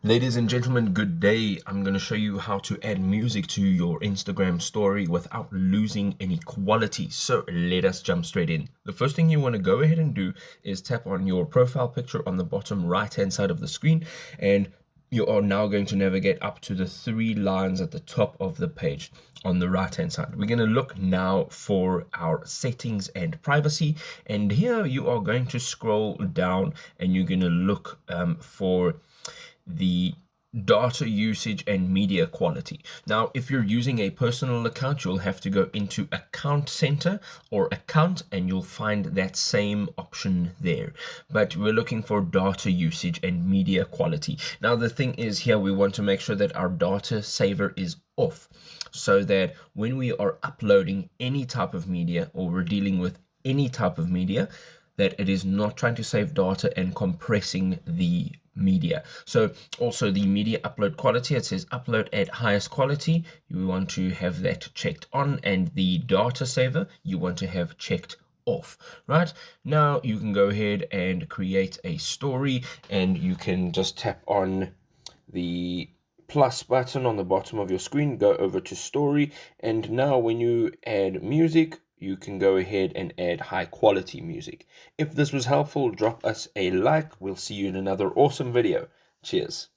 Ladies and gentlemen, good day. I'm going to show you how to add music to your Instagram story without losing any quality. So let us jump straight in. The first thing you want to go ahead and do is tap on your profile picture on the bottom right hand side of the screen, and you are now going to navigate up to the three lines at the top of the page on the right hand side. We're going to look now for our settings and privacy, and here you are going to scroll down and you're going to look for the data usage and media quality. Now, if you're using a personal account, you'll have to go into Account Center or Account, and you'll find that same option there. But we're looking for data usage and media quality. Now, the thing is here, we want to make sure that our data saver is off, so that when we are uploading any type of media or we're dealing with any type of media, that it is not trying to save data and compressing the media. So also the media upload quality, it says upload at highest quality. You want to have that checked on, and the data saver you want to have checked off. Right now you can go ahead and create a story, and you can just tap on the plus button on the bottom of your screen, go over to story, and now when you add music, you can go ahead and add high quality music. If this was helpful, drop us a like. We'll see you in another awesome video. Cheers.